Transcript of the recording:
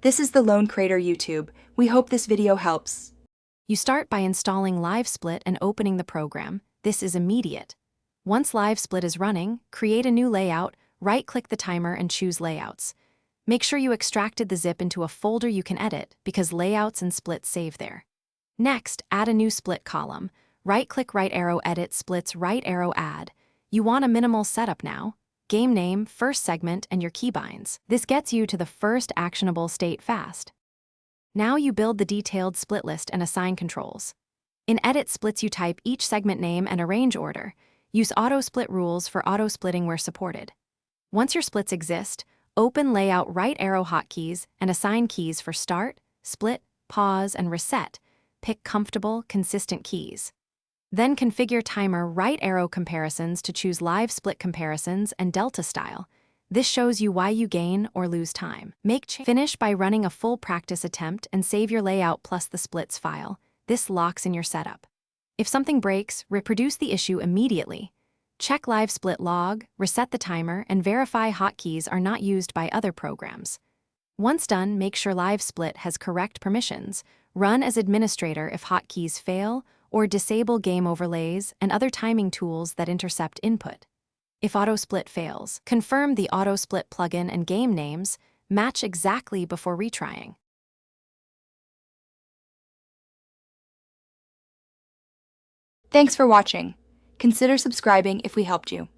This is the Lone Creator YouTube. We hope this video helps. You start by installing Livesplit and opening the program. This is immediate. Once Livesplit is running, create a new layout, right-click the timer and choose Layouts. Make sure you extracted the zip into a folder you can edit because layouts and splits save there. Next, add a new split column. Right-click right arrow edit splits right arrow add. You want a minimal setup now. Game name, first segment, and your keybinds. This gets you to the first actionable state fast. Now you build the detailed split list and assign controls. In Edit Splits you type each segment name and arrange order. Use auto-split rules for auto-splitting where supported. Once your splits exist, open Layout right arrow hotkeys and assign keys for Start, Split, Pause, and Reset. Pick comfortable, consistent keys. Then configure timer right arrow comparisons to choose live split comparisons and delta style. This shows you why you gain or lose time. Finish by running a full practice attempt and save your layout plus the splits file. This locks in your setup. If something breaks, reproduce the issue immediately. Check live split log, reset the timer, and verify hotkeys are not used by other programs. Once done, make sure live split has correct permissions. Run as administrator if hotkeys fail, or disable game overlays and other timing tools that intercept input. If auto-split fails, confirm the auto-split plugin and game names match exactly before retrying. Thanks for watching. Consider subscribing if we helped you.